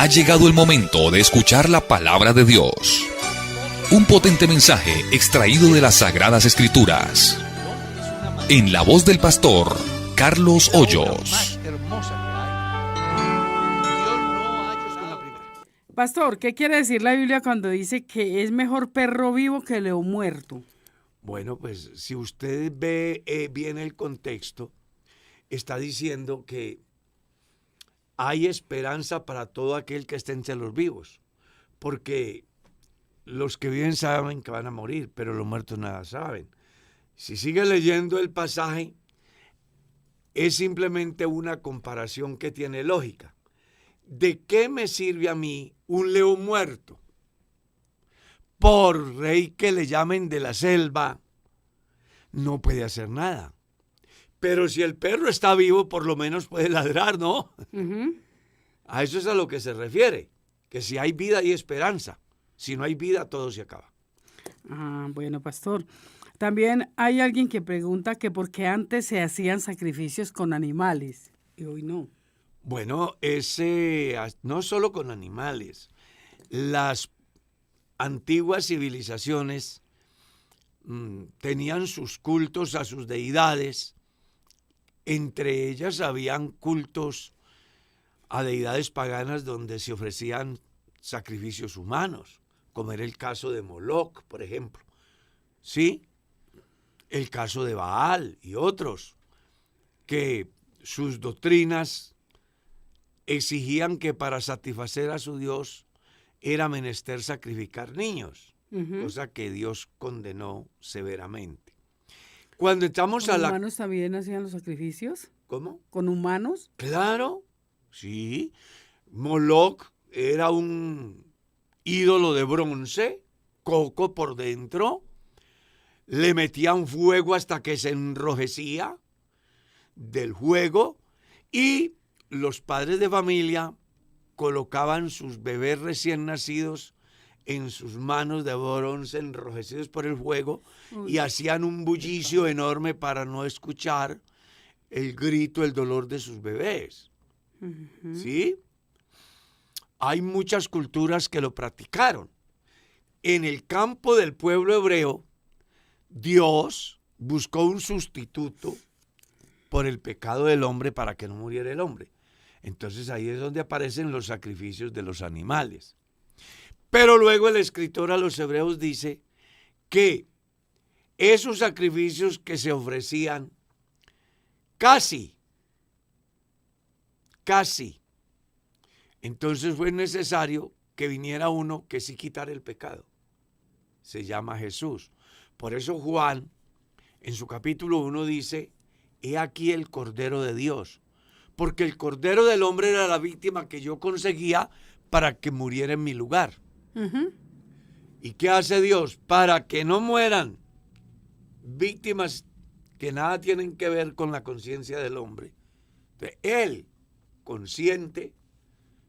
Ha llegado el momento de escuchar la palabra de Dios. Un potente mensaje extraído de las Sagradas Escrituras. En la voz del pastor Carlos Hoyos. Pastor, ¿qué quiere decir la Biblia cuando dice que es mejor perro vivo que león muerto? Bueno, pues si usted ve bien el contexto, está diciendo que hay esperanza para todo aquel que esté entre los vivos, porque los que viven saben que van a morir, pero los muertos nada saben. Si sigue leyendo el pasaje, es simplemente una comparación que tiene lógica. ¿De qué me sirve a mí un león muerto? Por rey que le llamen de la selva, no puede hacer nada. Pero si el perro está vivo, por lo menos puede ladrar, ¿no? Uh-huh. A eso es a lo que se refiere, que si hay vida hay esperanza. Si no hay vida, todo se acaba. Bueno, pastor. También hay alguien que pregunta que por qué antes se hacían sacrificios con animales y hoy no. Bueno, no solo con animales. Las antiguas civilizaciones tenían sus cultos a sus deidades. Entre ellas habían cultos a deidades paganas donde se ofrecían sacrificios humanos, como era el caso de Moloch, por ejemplo. ¿Sí? El caso de Baal y otros, que sus doctrinas exigían que para satisfacer a su Dios era menester sacrificar niños, cosa que Dios condenó severamente. Cuando estamos ¿Con humanos también hacían los sacrificios? ¿Cómo? ¿Con humanos? Claro, sí. Moloch era un ídolo de bronce, coco por dentro. Le metían fuego hasta que se enrojecía del fuego y los padres de familia colocaban sus bebés recién nacidos en sus manos de bronce enrojecidos por el fuego y hacían un bullicio enorme para no escuchar el grito, el dolor de sus bebés. Uh-huh. ¿Sí? Hay muchas culturas que lo practicaron. En el campo del pueblo hebreo, Dios buscó un sustituto por el pecado del hombre para que no muriera el hombre. Entonces ahí es donde aparecen los sacrificios de los animales. Pero luego el escritor a los hebreos dice que esos sacrificios que se ofrecían casi, entonces fue necesario que viniera uno que sí quitara el pecado. Se llama Jesús. Por eso Juan, en su capítulo 1 dice, he aquí el Cordero de Dios. Porque el Cordero del Hombre era la víctima que yo conseguía para que muriera en mi lugar. Uh-huh. ¿Y qué hace Dios? Para que no mueran víctimas que nada tienen que ver con la conciencia del hombre. Entonces, Él, consciente,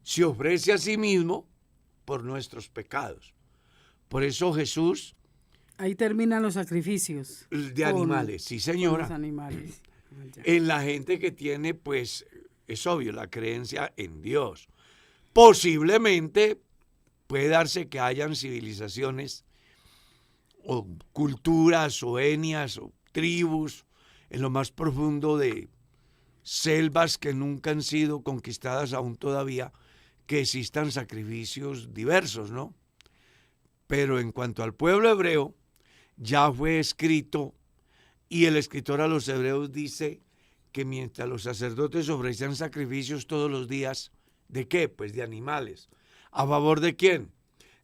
se ofrece a sí mismo por nuestros pecados. Por eso Jesús... Ahí terminan los sacrificios. De animales, sí señora. Los animales. En la gente que tiene, pues, es obvio, la creencia en Dios. Posiblemente puede darse que hayan civilizaciones o culturas o etnias o tribus en lo más profundo de selvas que nunca han sido conquistadas aún todavía, que existan sacrificios diversos, ¿no? Pero en cuanto al pueblo hebreo, ya fue escrito y el escritor a los hebreos dice que mientras los sacerdotes ofrecían sacrificios todos los días, ¿de qué? Pues de animales. ¿A favor de quién?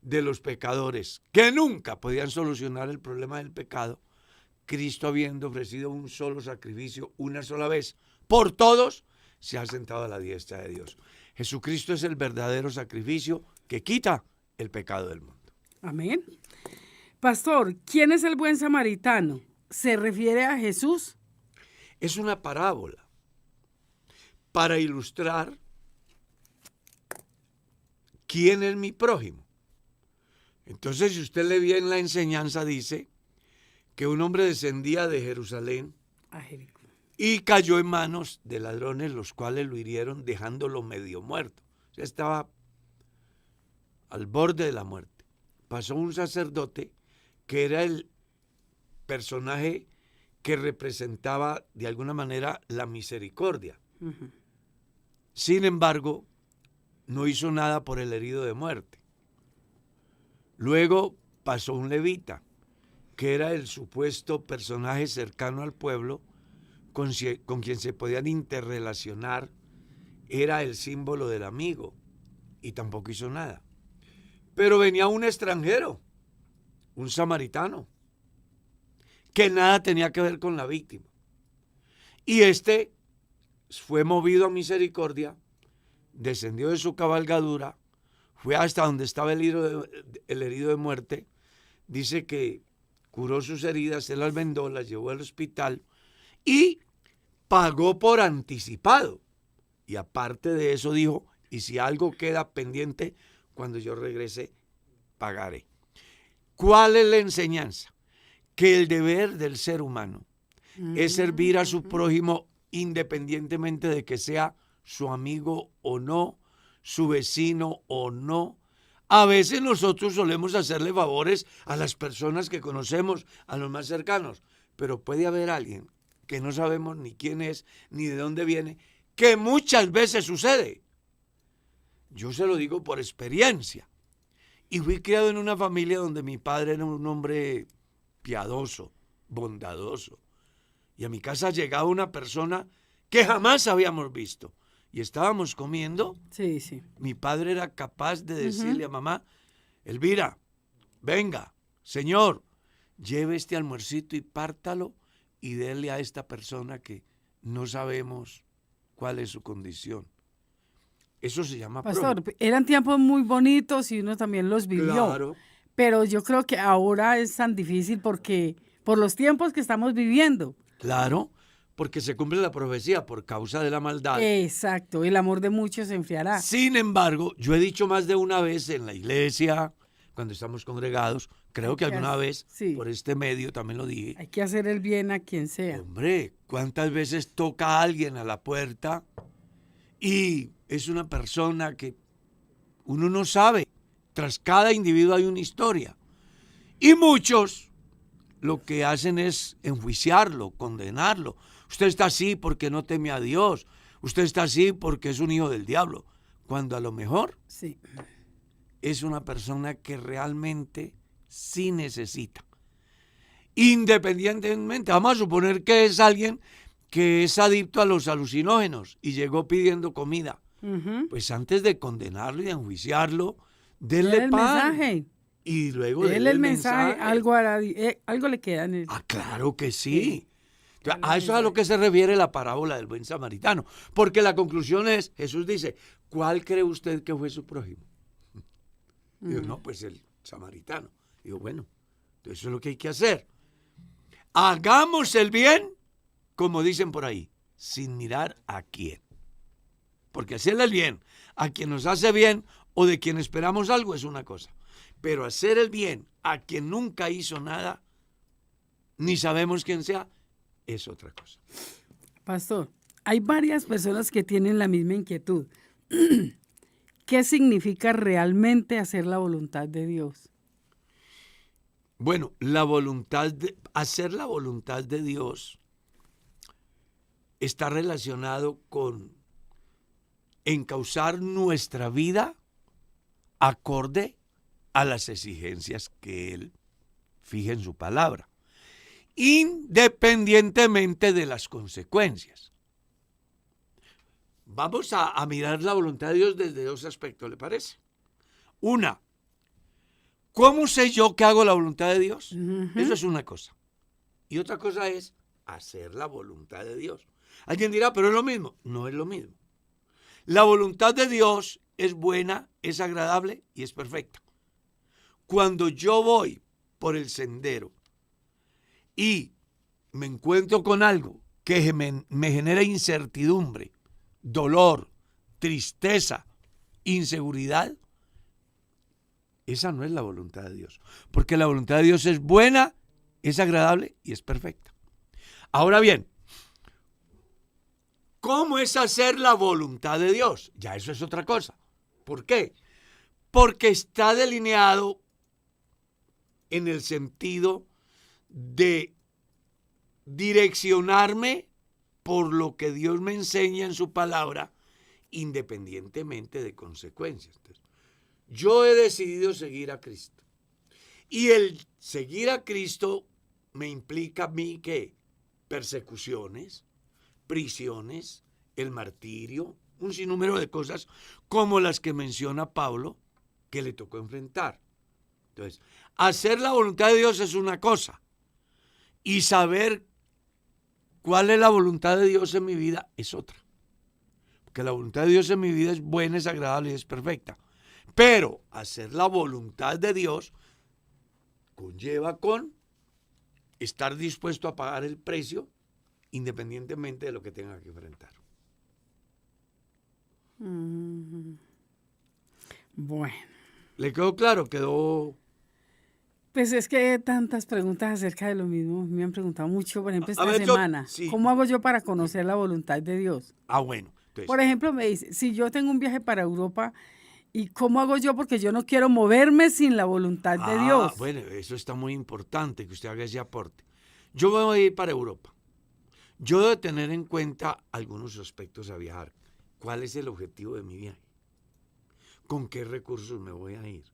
De los pecadores, que nunca podían solucionar el problema del pecado. Cristo, habiendo ofrecido un solo sacrificio una sola vez por todos, se ha sentado a la diestra de Dios. Jesucristo es el verdadero sacrificio que quita el pecado del mundo. Amén. Pastor, ¿quién es el buen samaritano? ¿Se refiere a Jesús? Es una parábola para ilustrar quién es mi prójimo. Entonces, si usted lee bien la enseñanza, dice que un hombre descendía de Jerusalén y cayó en manos de ladrones, los cuales lo hirieron dejándolo medio muerto. O sea, estaba al borde de la muerte, pasó un sacerdote que era el personaje que representaba de alguna manera la misericordia. Ujú. Sin embargo, no hizo nada por el herido de muerte. Luego pasó un levita, que era el supuesto personaje cercano al pueblo, con quien se podían interrelacionar, era el símbolo del amigo, y tampoco hizo nada. Pero venía un extranjero, un samaritano, que nada tenía que ver con la víctima. Y este fue movido a misericordia, descendió de su cabalgadura, fue hasta donde estaba el herido de muerte, dice que curó sus heridas, se las vendó, las llevó al hospital y pagó por anticipado. Y aparte de eso dijo, y si algo queda pendiente, cuando yo regrese, pagaré. ¿Cuál es la enseñanza? Que el deber del ser humano es servir a su prójimo independientemente de que sea su amigo o no, su vecino o no. A veces nosotros solemos hacerle favores a las personas que conocemos, a los más cercanos, pero puede haber alguien que no sabemos ni quién es, ni de dónde viene, que muchas veces sucede. Yo se lo digo por experiencia. Y fui criado en una familia donde mi padre era un hombre piadoso, bondadoso. Y a mi casa llegaba una persona que jamás habíamos visto. Y estábamos comiendo. Sí, sí. Mi padre era capaz de decirle a mamá, Elvira, venga, señor, lleve este almuercito y pártalo y déle a esta persona que no sabemos cuál es su condición. Eso se llama Pastor, prójimo. eran tiempos muy bonitos y uno también los vivió. Claro. Pero yo creo que ahora es tan difícil porque por los tiempos que estamos viviendo. Claro, porque se cumple la profecía por causa de la maldad. Exacto, el amor de muchos se enfriará. Sin embargo, yo he dicho más de una vez en la iglesia, cuando estamos congregados, creo que alguna vez sí, por este medio también lo dije. hay que hacer el bien a quien sea. Hombre, ¿cuántas veces toca a alguien a la puerta y es una persona que uno no sabe? Tras cada individuo hay una historia. Y muchos lo que hacen es enjuiciarlo, condenarlo. Usted está así porque no teme a Dios. Usted está así porque es un hijo del diablo. Cuando a lo mejor Sí. es una persona que realmente sí necesita. Independientemente, vamos a suponer que es alguien que es adicto a los alucinógenos y llegó pidiendo comida. Ujú. Pues antes de condenarlo y de enjuiciarlo, Dele denle el pan. mensaje. Y luego Dele el mensaje. Algo le queda en él. Ah, claro que sí. Entonces, Dele a el eso es a lo mensaje. que se refiere la parábola del buen samaritano. Porque la conclusión es, Jesús dice, ¿cuál cree usted que fue su prójimo? Digo, no, pues el samaritano. Digo, bueno, eso es lo que hay que hacer. Hagamos el bien, como dicen por ahí, sin mirar a quién. Porque hacerle el bien a quien nos hace bien o de quien esperamos algo es una cosa. Pero hacer el bien a quien nunca hizo nada, ni sabemos quién sea, es otra cosa. Pastor, hay varias personas que tienen la misma inquietud. ¿Qué significa realmente hacer la voluntad de Dios? Bueno, hacer la voluntad de Dios está relacionado con encauzar nuestra vida acorde a las exigencias que Él fija en su palabra, independientemente de las consecuencias. Vamos a mirar la voluntad de Dios desde dos aspectos, ¿le parece? Una, ¿cómo sé yo que hago la voluntad de Dios? Eso es una cosa. Y otra cosa es hacer la voluntad de Dios. Alguien dirá, pero es lo mismo. No es lo mismo. La voluntad de Dios es buena, es agradable y es perfecta. Cuando yo voy por el sendero y me encuentro con algo que me genera incertidumbre, dolor, tristeza, inseguridad, esa no es la voluntad de Dios. Porque la voluntad de Dios es buena, es agradable y es perfecta. Ahora bien, ¿cómo es hacer la voluntad de Dios? Ya eso es otra cosa. ¿Por qué? porque está delineado en el sentido de direccionarme por lo que Dios me enseña en su palabra, independientemente de consecuencias. Entonces, yo he decidido seguir a Cristo. Y el seguir a Cristo me implica a mí que persecuciones, prisiones, el martirio, un sinnúmero de cosas como las que menciona Pablo que le tocó enfrentar. Entonces, hacer la voluntad de Dios es una cosa y saber cuál es la voluntad de Dios en mi vida es otra. Porque la voluntad de Dios en mi vida es buena, es agradable y es perfecta. Pero hacer la voluntad de Dios conlleva con estar dispuesto a pagar el precio independientemente de lo que tenga que enfrentar. Bueno. ¿Le quedó claro? ¿Quedó? Pues es que tantas preguntas acerca de lo mismo. Me han preguntado mucho, por ejemplo, esta ver, semana. sí. ¿Cómo hago yo para conocer la voluntad de Dios? Bueno. Entonces, Por ejemplo, me dice, si yo tengo un viaje para Europa, ¿y cómo hago yo? Porque yo no quiero moverme sin la voluntad de Dios. Bueno, eso está muy importante que usted haga ese aporte. Yo me voy a ir para Europa. Yo debo tener en cuenta algunos aspectos a viajar. ¿Cuál es el objetivo de mi viaje? ¿Con qué recursos me voy a ir?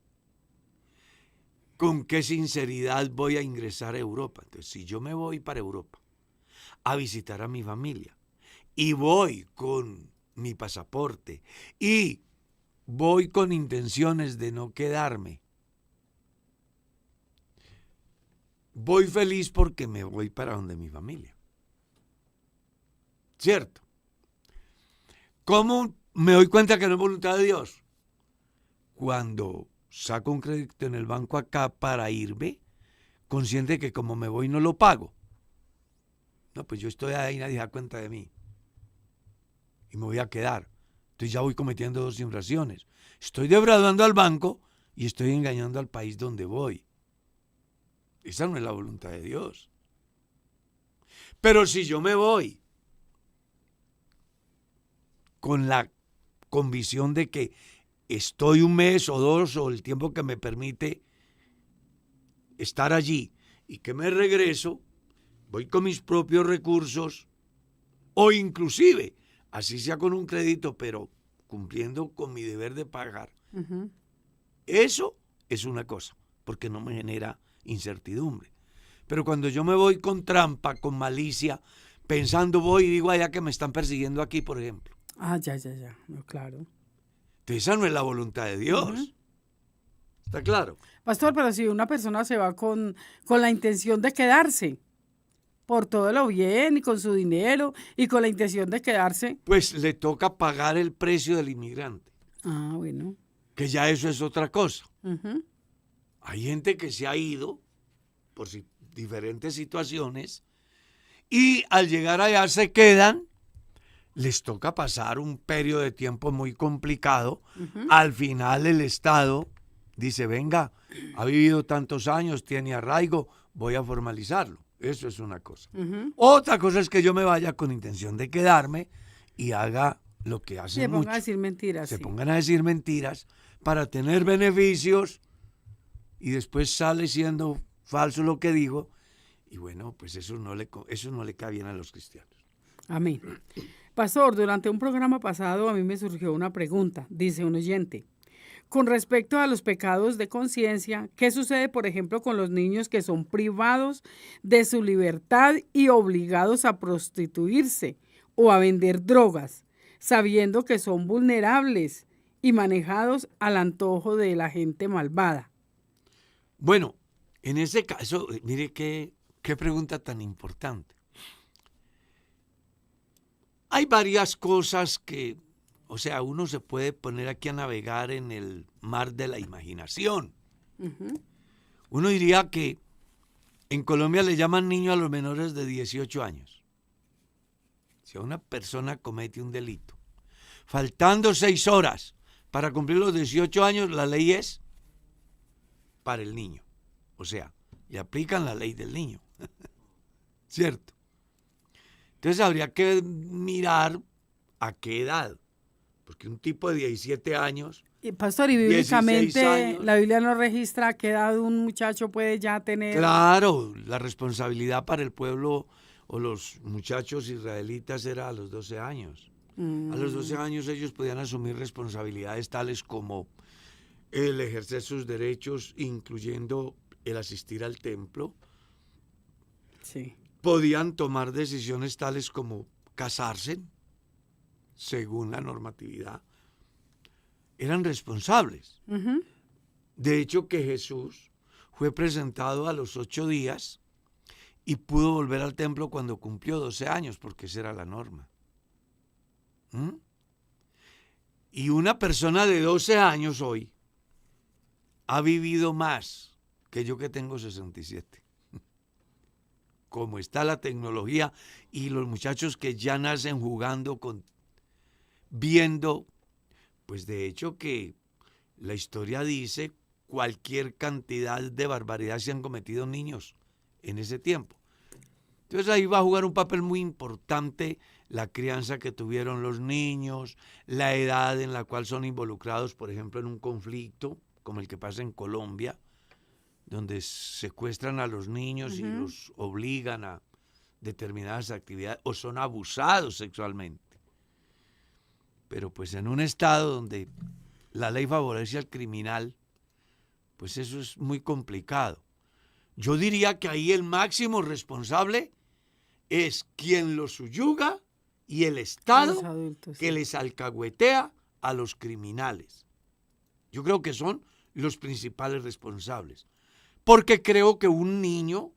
¿Con qué sinceridad voy a ingresar a Europa? Entonces, si yo me voy para Europa a visitar a mi familia y voy con mi pasaporte y voy con intenciones de no quedarme, voy feliz porque me voy para donde mi familia. ¿Cierto? ¿Cómo me doy cuenta que no es voluntad de Dios? Cuando saco un crédito en el banco acá para irme, consciente de que como me voy no lo pago. No, pues yo estoy ahí, nadie da cuenta de mí. Y me voy a quedar. Entonces ya voy cometiendo dos infracciones. Estoy defraudando al banco y estoy engañando al país donde voy. Esa no es la voluntad de Dios. Pero si yo me voy con la convicción de que estoy un mes o dos o el tiempo que me permite estar allí y que me regreso, voy con mis propios recursos o inclusive, así sea con un crédito, pero cumpliendo con mi deber de pagar. Uh-huh. Eso es una cosa, porque no me genera incertidumbre. Pero cuando yo me voy con trampa, con malicia, pensando voy y digo allá que me están persiguiendo aquí, por ejemplo. Ya. No, claro. Entonces esa no es la voluntad de Dios. Uh-huh. ¿Está claro? Pastor, pero si una persona se va con la intención de quedarse, por todo lo bien y con su dinero y con la intención de quedarse. Pues le toca pagar el precio del inmigrante. Bueno. Que ya eso es otra cosa. Uh-huh. Hay gente que se ha ido por diferentes situaciones y al llegar allá se quedan, les toca pasar un periodo de tiempo muy complicado. Uh-huh. Al final el Estado dice, venga, ha vivido tantos años, tiene arraigo, voy a formalizarlo. Eso es una cosa. Uh-huh. Otra cosa es que yo me vaya con intención de quedarme y haga lo que hacen muchos. Se pongan a decir mentiras. Se pongan a decir mentiras para tener beneficios y después sale siendo falso lo que dijo. Y bueno, pues eso no le cae bien a los cristianos. Amén. Pastor, durante un programa pasado a mí me surgió una pregunta, dice un oyente. Con respecto a los pecados de conciencia, ¿qué sucede, por ejemplo, con los niños que son privados de su libertad y obligados a prostituirse o a vender drogas, sabiendo que son vulnerables y manejados al antojo de la gente malvada? Bueno, en ese caso, mire qué pregunta tan importante. Hay varias cosas que, uno se puede poner aquí a navegar en el mar de la imaginación. Uh-huh. Uno diría que en Colombia le llaman niño a los menores de 18 años. Si una persona comete un delito, faltando 6 horas para cumplir los 18 años, la ley es para el niño. O sea, le aplican la ley del niño. ¿Cierto? Entonces habría que mirar a qué edad. Porque un tipo de 17 años... Y, pastor, y 16 bíblicamente años. la Biblia no registra a qué edad un muchacho puede ya tener... Claro, la responsabilidad para el pueblo o los muchachos israelitas era a los 12 años. A los 12 años ellos podían asumir responsabilidades tales como el ejercer sus derechos, incluyendo el asistir al templo. Sí. Podían tomar decisiones tales como casarse, según la normatividad. Eran responsables. Ujú. De hecho, que Jesús fue presentado a los 8 días y pudo volver al templo cuando cumplió 12 años, porque esa era la norma. ¿Mm? Y una persona de 12 años hoy ha vivido más que yo, que tengo 67. Como está la tecnología y los muchachos que ya nacen jugando viendo, pues de hecho que la historia dice cualquier cantidad de barbaridades se han cometido niños en ese tiempo. Entonces ahí va a jugar un papel muy importante la crianza que tuvieron los niños, la edad en la cual son involucrados, por ejemplo, en un conflicto como el que pasa en Colombia, donde secuestran a los niños y los obligan a determinadas actividades o son abusados sexualmente. Pero pues en un estado donde la ley favorece al criminal, pues eso es muy complicado. Yo diría que ahí el máximo responsable es quien los subyuga y el Estado Los adultos, que sí. les alcahuetea a los criminales. Yo creo que son los principales responsables. Porque creo que un niño,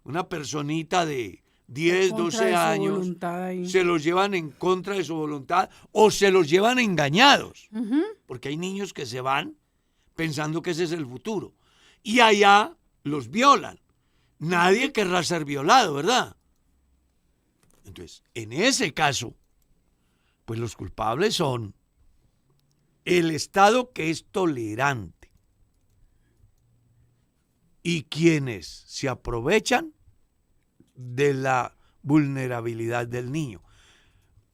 una personita de 10, En contra 12 de su años, voluntad ahí. se los llevan en contra de su voluntad o se los llevan engañados. Ujú. Porque hay niños que se van pensando que ese es el futuro. Y allá los violan. Nadie querrá ser violado, ¿verdad? Entonces, en ese caso, pues los culpables son el Estado, que es tolerante, y quienes se aprovechan de la vulnerabilidad del niño.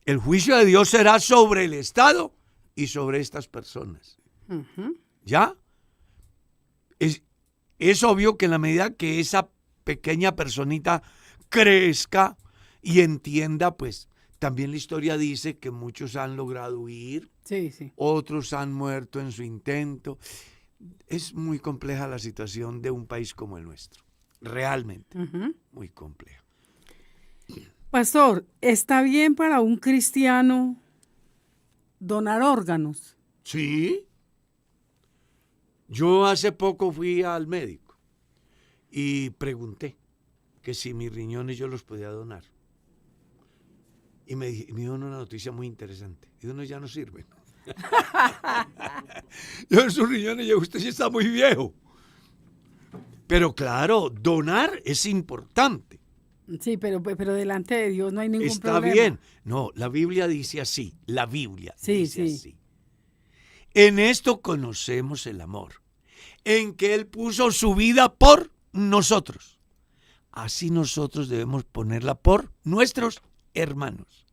El juicio de Dios será sobre el Estado y sobre estas personas. Ujú. ¿Ya? Es obvio que en la medida que esa pequeña personita crezca y entienda, pues también la historia dice que muchos han logrado huir, Sí, sí. otros han muerto en su intento. Es muy compleja la situación de un país como el nuestro. Realmente, Ujú. muy compleja. Pastor, ¿está bien para un cristiano donar órganos? Sí. Yo hace poco fui al médico y pregunté que si mis riñones yo los podía donar. Y me dio una noticia muy interesante. Y uno ya no sirve. Yo en sus riñones, y usted sí está muy viejo. Pero claro, donar es importante. Sí, pero delante de Dios no hay ningún Está problema. bien. No, la Biblia dice así. La Biblia Sí, dice sí. así. En esto conocemos el amor, en que Él puso su vida por nosotros. Así nosotros debemos ponerla por nuestros hermanos.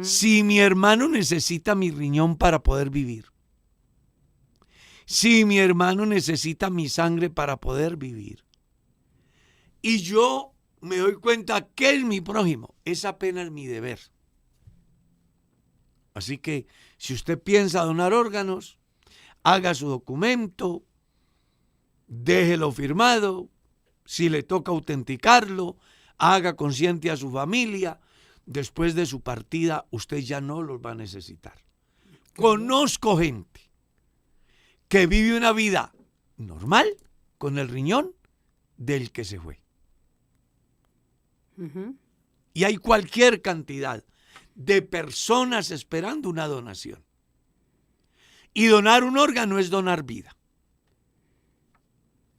Si mi hermano necesita mi riñón para poder vivir, si mi hermano necesita mi sangre para poder vivir, y yo me doy cuenta que es mi prójimo, es apenas mi deber. Así que si usted piensa donar órganos, haga su documento, déjelo firmado, si le toca autenticarlo, haga consciente a su familia. Después de su partida, usted ya no los va a necesitar. Conozco gente que vive una vida normal con el riñón del que se fue. Ujú. Y hay cualquier cantidad de personas esperando una donación. Y donar un órgano es donar vida.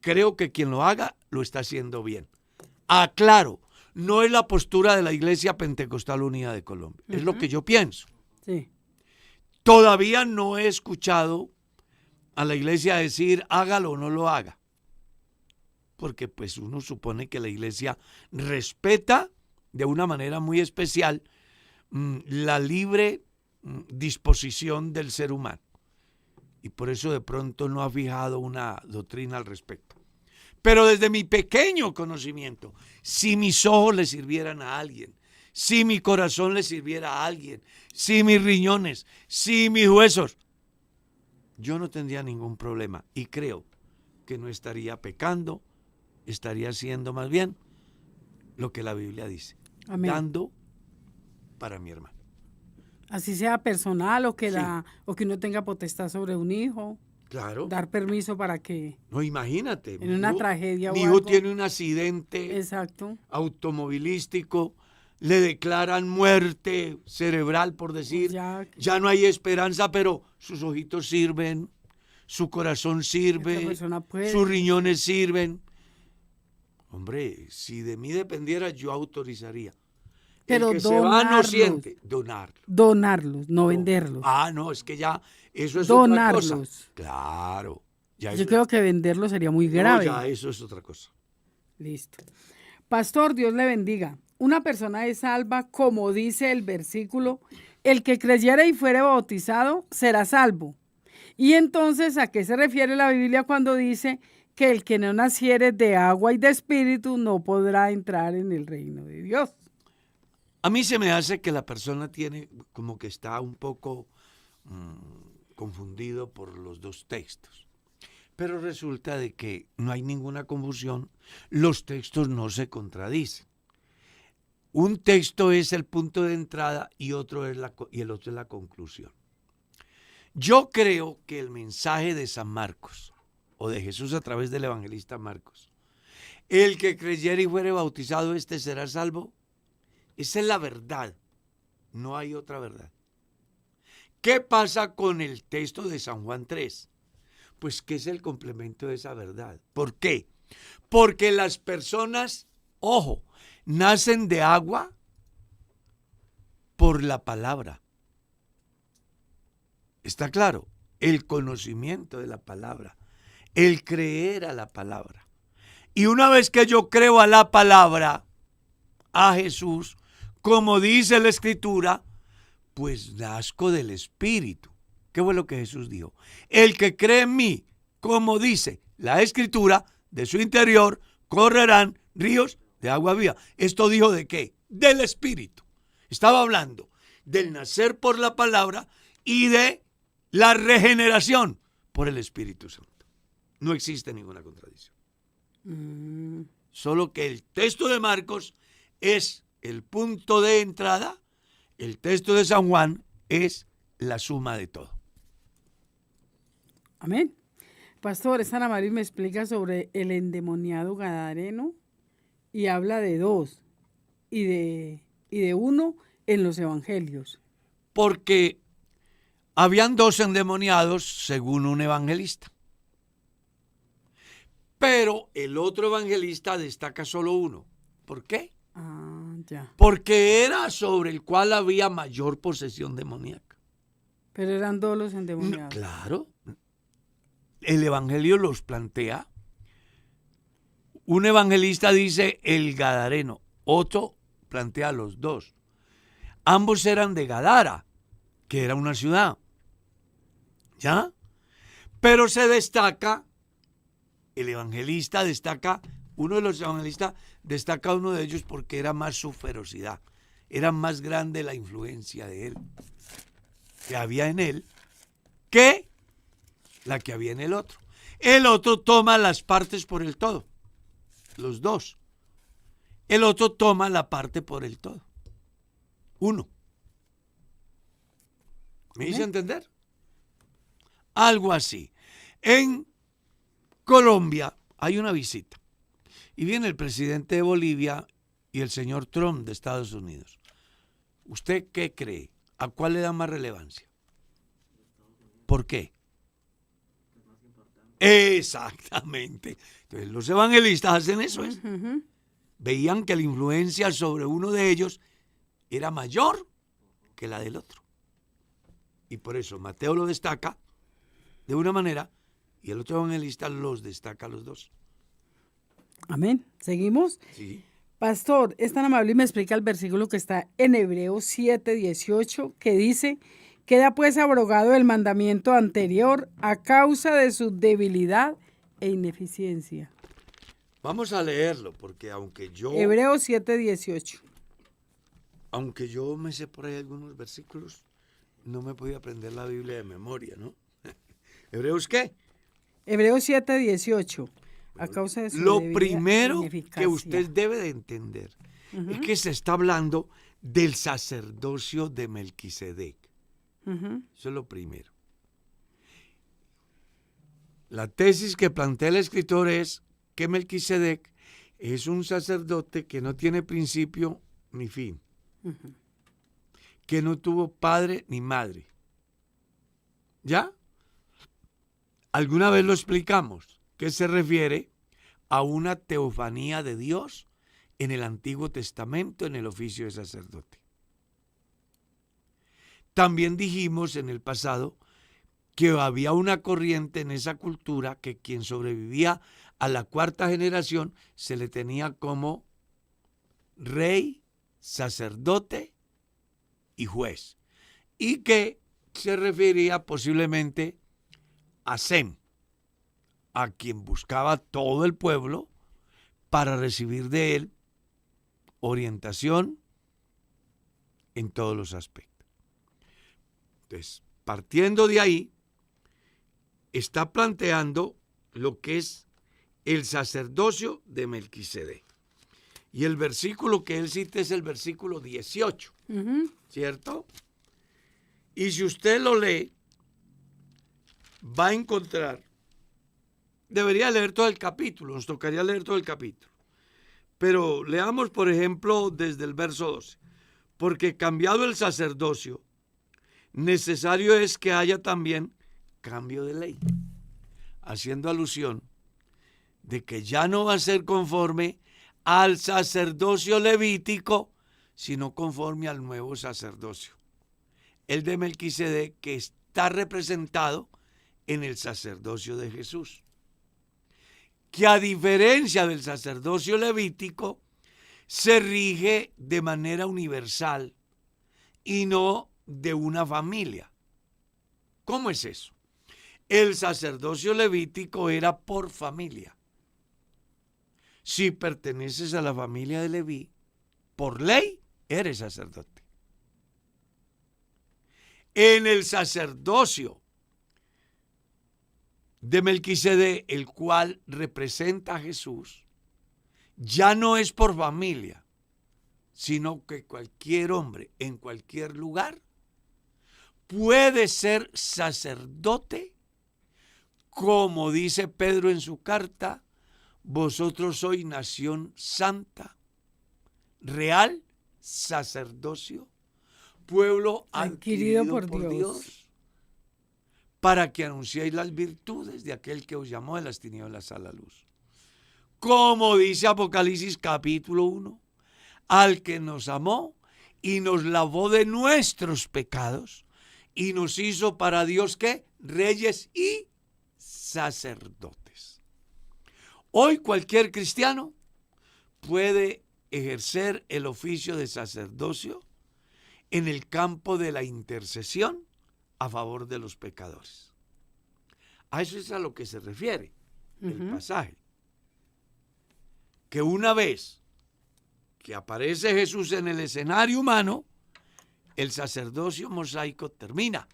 Creo que quien lo haga lo está haciendo bien. Aclaro, no es la postura de la Iglesia Pentecostal Unida de Colombia. Es lo que yo pienso. Sí. Todavía no he escuchado a la Iglesia decir hágalo o no lo haga. Porque pues uno supone que la Iglesia respeta de una manera muy especial la libre disposición del ser humano. Y por eso de pronto no ha fijado una doctrina al respecto. Pero desde mi pequeño conocimiento, si mis ojos le sirvieran a alguien, si mi corazón le sirviera a alguien, si mis riñones, si mis huesos, yo no tendría ningún problema. Y creo que no estaría pecando, estaría haciendo más bien lo que la Biblia dice. Amén. Dando para mi hermano. Así sea personal o que, Sí. o que uno tenga potestad sobre un hijo. Claro. Dar permiso para que No, imagínate. en una tragedia o Mi hijo algo. tiene un accidente Exacto. automovilístico, le declaran muerte cerebral, por decir. Ya no hay esperanza, pero sus ojitos sirven, su corazón Esta sirve, persona puede. sus riñones sirven. Hombre, si de mí dependiera, yo autorizaría. Pero el que se va no donarlos. siente. Donarlo. Donarlos, no venderlos. Ah, no, es que ya eso es otra cosa. Donarlos. Claro. Ya Yo eso- creo que venderlos sería muy no, grave. ya eso es otra cosa. Listo. Pastor, Dios le bendiga. Una persona es salva, como dice el versículo, el que creyere y fuere bautizado será salvo. Y entonces, ¿a qué se refiere la Biblia cuando dice que el que no naciere de agua y de espíritu no podrá entrar en el reino de Dios? A mí se me hace que la persona tiene como que está un poco confundido por los dos textos. Pero resulta de que no hay ninguna confusión, los textos no se contradicen. Un texto es el punto de entrada y el otro es la conclusión. Yo creo que el mensaje de San Marcos, o de Jesús a través del evangelista Marcos, el que creyere y fuere bautizado, este será salvo. Esa es la verdad, no hay otra verdad. ¿Qué pasa con el texto de San Juan 3? Pues que es el complemento de esa verdad. ¿Por qué? Porque las personas, ojo, nacen de agua por la palabra. ¿Está claro? El conocimiento de la palabra, el creer a la palabra. Y una vez que yo creo a la palabra, a Jesús, como dice la Escritura, pues nazco del Espíritu. ¿Qué fue lo que Jesús dijo? El que cree en mí, como dice la Escritura, de su interior correrán ríos de agua viva. ¿Esto dijo de qué? Del Espíritu. Estaba hablando del nacer por la palabra y de la regeneración por el Espíritu Santo. No existe ninguna contradicción. Solo que el texto de Marcos es el punto de entrada, el texto de San Juan es la suma de todo. Amén. Pastor, esta Ana María me explica sobre el endemoniado gadareno y habla de dos y de uno en los evangelios. Porque habían dos endemoniados según un evangelista. Pero el otro evangelista destaca solo uno. ¿Por qué? Ya. Porque era sobre el cual había mayor posesión demoníaca. Pero eran dos los endemoniados. Claro. El evangelio los plantea. Un evangelista dice el gadareno, otro plantea los dos. Ambos eran de Gadara, que era una ciudad. ¿Ya? Pero se destaca, el evangelista destaca, uno de los evangelistas destaca a uno de ellos porque era más su ferocidad. Era más grande la influencia de él, que había en él, que la que había en el otro. El otro toma las partes por el todo, los dos. El otro toma la parte por el todo. Uno. ¿Me hice entender? Algo así. En Colombia hay una visita y viene el presidente de Bolivia y el señor Trump de Estados Unidos. ¿Usted qué cree? ¿A cuál le da más relevancia? ¿Por qué? Exactamente. Entonces los evangelistas hacen eso. Veían que la influencia sobre uno de ellos era mayor que la del otro. Y por eso Mateo lo destaca de una manera y el otro evangelista los destaca a los dos. Amén. ¿Seguimos? Sí. Pastor, es tan amable y me explica el versículo que está en Hebreos 7:18, que dice Queda pues abrogado el mandamiento anterior a causa de su debilidad e ineficiencia. Vamos a leerlo, porque Hebreos 7:18. Aunque yo me sé por ahí algunos versículos, no me podía aprender la Biblia de memoria, ¿no? ¿Hebreos qué? Hebreos 7:18. A causa de su Lo debilidad primero e ineficacia. que usted debe de entender es que se está hablando del sacerdocio de Melquisedec. Eso es lo primero. La tesis que plantea el escritor es que Melquisedec es un sacerdote que no tiene principio ni fin, que no tuvo padre ni madre. ¿Ya? ¿Alguna vez lo explicamos? Que se refiere a una teofanía de Dios en el Antiguo Testamento en el oficio de sacerdote. También dijimos en el pasado que había una corriente en esa cultura que quien sobrevivía a la cuarta generación se le tenía como rey, sacerdote y juez, y que se refería posiblemente a Sem, a quien buscaba todo el pueblo para recibir de él orientación en todos los aspectos. Entonces, partiendo de ahí, está planteando lo que es el sacerdocio de Melquisedec. Y el versículo que él cita es el versículo 18, ¿cierto? Y si usted lo lee, va a encontrar, debería leer todo el capítulo, nos tocaría leer todo el capítulo. Pero leamos, por ejemplo, desde el verso 12. Porque cambiado el sacerdocio, necesario es que haya también cambio de ley, haciendo alusión de que ya no va a ser conforme al sacerdocio levítico, sino conforme al nuevo sacerdocio, el de Melquisedec, que está representado en el sacerdocio de Jesús, que a diferencia del sacerdocio levítico, se rige de manera universal y no de una familia. ¿Cómo es eso? El sacerdocio levítico era por familia. Si perteneces a la familia de Leví, por ley eres sacerdote. En el sacerdocio de Melquisedec, el cual representa a Jesús, ya no es por familia, sino que cualquier hombre en cualquier lugar puede ser sacerdote, como dice Pedro en su carta: vosotros sois nación santa, real sacerdocio, pueblo adquirido por Dios, para que anunciéis las virtudes de aquel que os llamó de las tinieblas a la luz. Como dice Apocalipsis capítulo 1, al que nos amó y nos lavó de nuestros pecados y nos hizo para Dios, ¿qué? Reyes y sacerdotes. Hoy cualquier cristiano puede ejercer el oficio de sacerdocio en el campo de la intercesión a favor de los pecadores. A eso es a lo que se refiere el pasaje. Que una vez que aparece Jesús en el escenario humano, el sacerdocio mosaico termina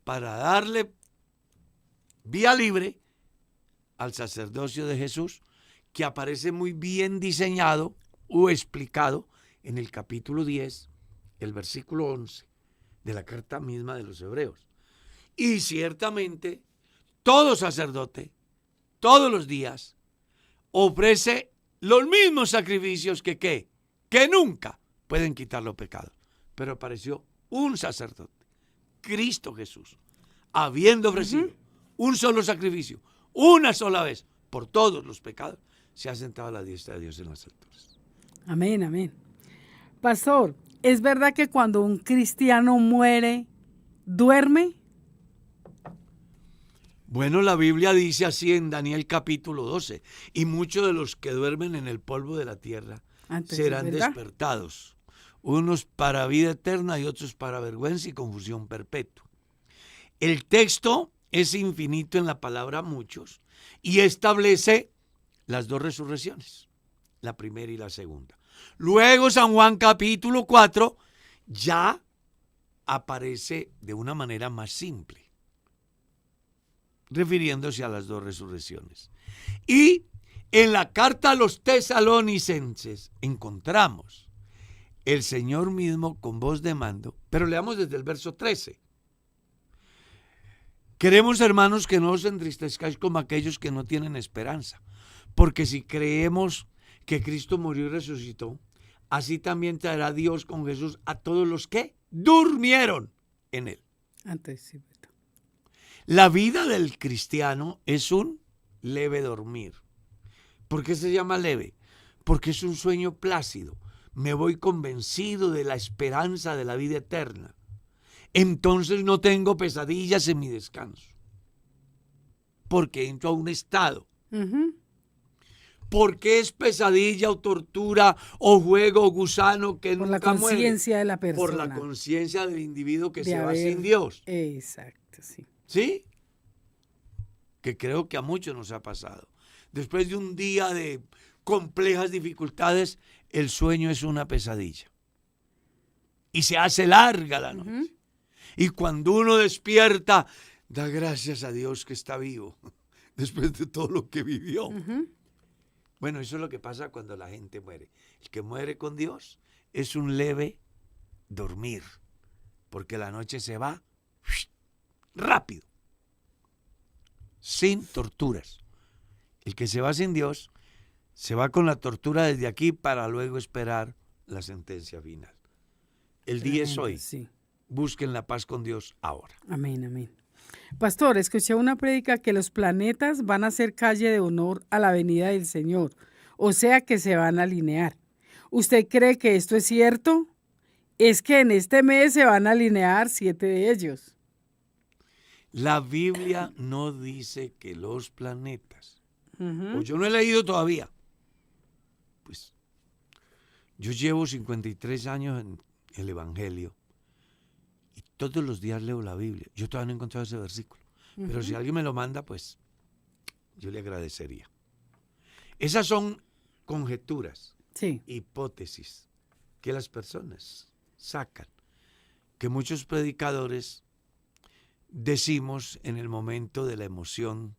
para darle vía libre al sacerdocio de Jesús, que aparece muy bien diseñado o explicado en el capítulo 10, el versículo 11 de la carta misma de los Hebreos. Y ciertamente todo sacerdote, todos los días, ofrece los mismos sacrificios que nunca pueden quitar los pecados. Pero apareció un sacerdote, Cristo Jesús, habiendo ofrecido un solo sacrificio, una sola vez, por todos los pecados, se ha sentado a la diestra de Dios en las alturas. Amén, amén. Pastor, ¿es verdad que cuando un cristiano muere, duerme? Bueno, la Biblia dice así en Daniel capítulo 12, y muchos de los que duermen en el polvo de la tierra serán despertados. unos para vida eterna y otros para vergüenza y confusión perpetua. El texto es infinito en la palabra muchos y establece las dos resurrecciones, la primera y la segunda. Luego San Juan capítulo 4 ya aparece de una manera más simple, refiriéndose a las dos resurrecciones. Y en la carta a los tesalonicenses encontramos el Señor mismo con voz de mando, pero leamos desde el verso 13. Queremos, hermanos, que no os entristezcáis como aquellos que no tienen esperanza, porque si creemos que Cristo murió y resucitó, así también traerá Dios con Jesús a todos los que durmieron en él. Antes, sí, ¿verdad? La vida del cristiano es un leve dormir. ¿Por qué se llama leve? Porque es un sueño plácido. Me voy convencido de la esperanza de la vida eterna. Entonces no tengo pesadillas en mi descanso. Porque entro a un estado. Porque es pesadilla o tortura o juego o gusano que por nunca la muere. conciencia de la persona. Por la conciencia del individuo que de se va haber- sin Dios. Exacto, sí. ¿Sí? Que creo que a muchos nos ha pasado. Después de un día de complejas dificultades, el sueño es una pesadilla. Y se hace larga la noche. Y cuando uno despierta, da gracias a Dios que está vivo, después de todo lo que vivió. Bueno, eso es lo que pasa cuando la gente muere. El que muere con Dios es un leve dormir, porque la noche se va rápido, sin torturas. El que se va sin Dios, se va con la tortura desde aquí para luego esperar la sentencia final. El día es hoy. Sí. Busquen la paz con Dios ahora. Amén, amén. Pastor, escuché una prédica que los planetas van a ser calle de honor a la venida del Señor, o sea que se van a alinear. ¿Usted cree que esto es cierto? Es que en este mes se van a alinear 7 de ellos. La Biblia no dice que los planetas, o yo no he leído todavía, pues yo llevo 53 años en el Evangelio y todos los días leo la Biblia. Yo todavía no he encontrado ese versículo, pero si alguien me lo manda, pues yo le agradecería. Esas son conjeturas, Sí. hipótesis que las personas sacan, que muchos predicadores decimos en el momento de la emoción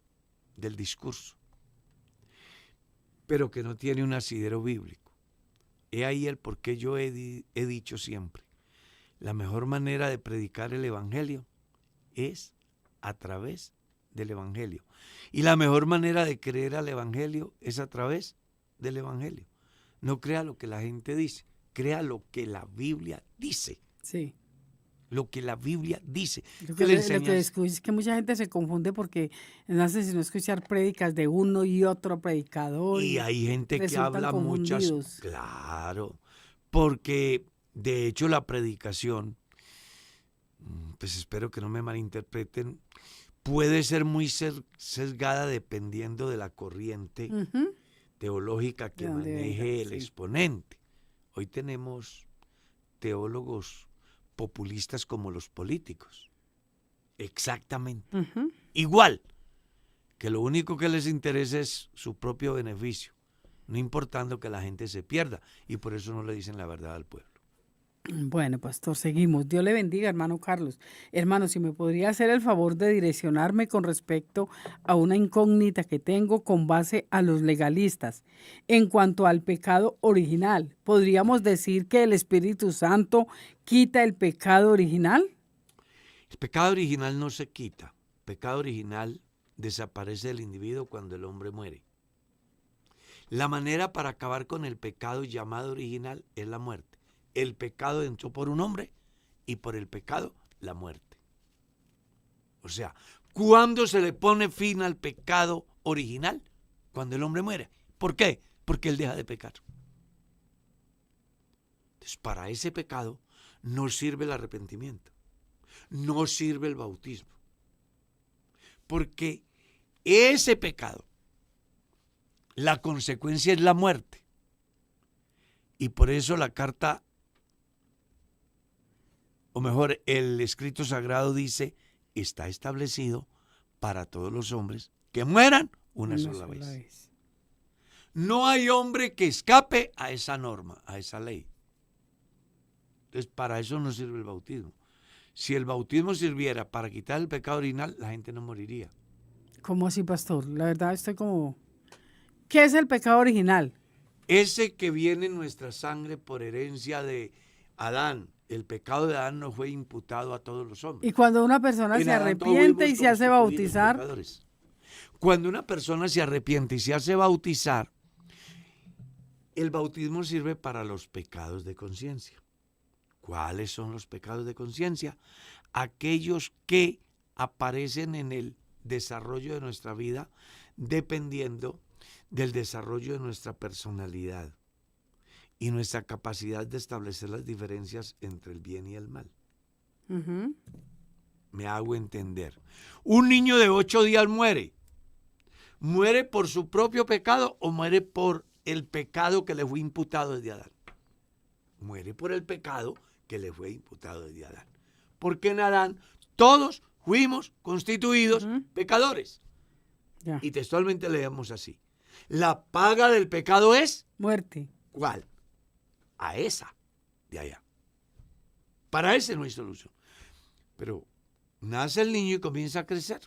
del discurso, pero que no tiene un asidero bíblico. He ahí el por qué yo he dicho siempre, la mejor manera de predicar el Evangelio es a través del Evangelio. Y la mejor manera de creer al Evangelio es a través del Evangelio. No crea lo que la gente dice, crea lo que la Biblia dice. Sí. Lo que la Biblia dice. Lo ¿Qué que, le lo que enseñas? escucho es que mucha gente se confunde porque no hace sino escuchar prédicas de uno y otro predicador. Y hay gente que resultan habla muchas. confundidos. Claro, porque de hecho la predicación, pues espero que no me malinterpreten, puede ser muy sesgada dependiendo de la corriente teológica que De dónde maneje venga, el sí. exponente. Hoy tenemos teólogos populistas como los políticos. Exactamente. Igual, que lo único que les interesa es su propio beneficio, no importando que la gente se pierda, y por eso no le dicen la verdad al pueblo. Bueno, pastor, seguimos. Dios le bendiga, hermano Carlos. Hermano, si me podría hacer el favor de direccionarme con respecto a una incógnita que tengo con base a los legalistas. En cuanto al pecado original, ¿podríamos decir que el Espíritu Santo quita el pecado original? El pecado original no se quita. El pecado original desaparece del individuo cuando el hombre muere. La manera para acabar con el pecado llamado original es la muerte. El pecado entró por un hombre y por el pecado la muerte. O sea, ¿cuándo se le pone fin al pecado original? Cuando el hombre muere. ¿Por qué? Porque él deja de pecar. Entonces, para ese pecado no sirve el arrepentimiento, no sirve el bautismo. Porque ese pecado, la consecuencia es la muerte. Y por eso la carta o mejor, el escrito sagrado dice, está establecido para todos los hombres que mueran una sola vez. No hay hombre que escape a esa norma, a esa ley. Entonces, para eso no sirve el bautismo. Si el bautismo sirviera para quitar el pecado original, la gente no moriría. ¿Cómo así, pastor? La verdad estoy como... ¿Qué es el pecado original? Ese que viene en nuestra sangre por herencia de Adán. El pecado de Adán no fue imputado a todos los hombres. Y cuando una persona se arrepiente y se hace bautizar... Cuando una persona se arrepiente y se hace bautizar, el bautismo sirve para los pecados de conciencia. ¿Cuáles son los pecados de conciencia? Aquellos que aparecen en el desarrollo de nuestra vida dependiendo del desarrollo de nuestra personalidad y nuestra capacidad de establecer las diferencias entre el bien y el mal. Uh-huh. Me hago entender. Un niño de 8 días muere. ¿Muere por su propio pecado o muere por el pecado que le fue imputado desde Adán? Muere por el pecado que le fue imputado desde Adán. Porque en Adán todos fuimos constituidos pecadores. Ya. Y textualmente leemos así. La paga del pecado es... Muerte. ¿Cuál? A esa de allá. Para ese no hay solución. Pero nace el niño y comienza a crecer.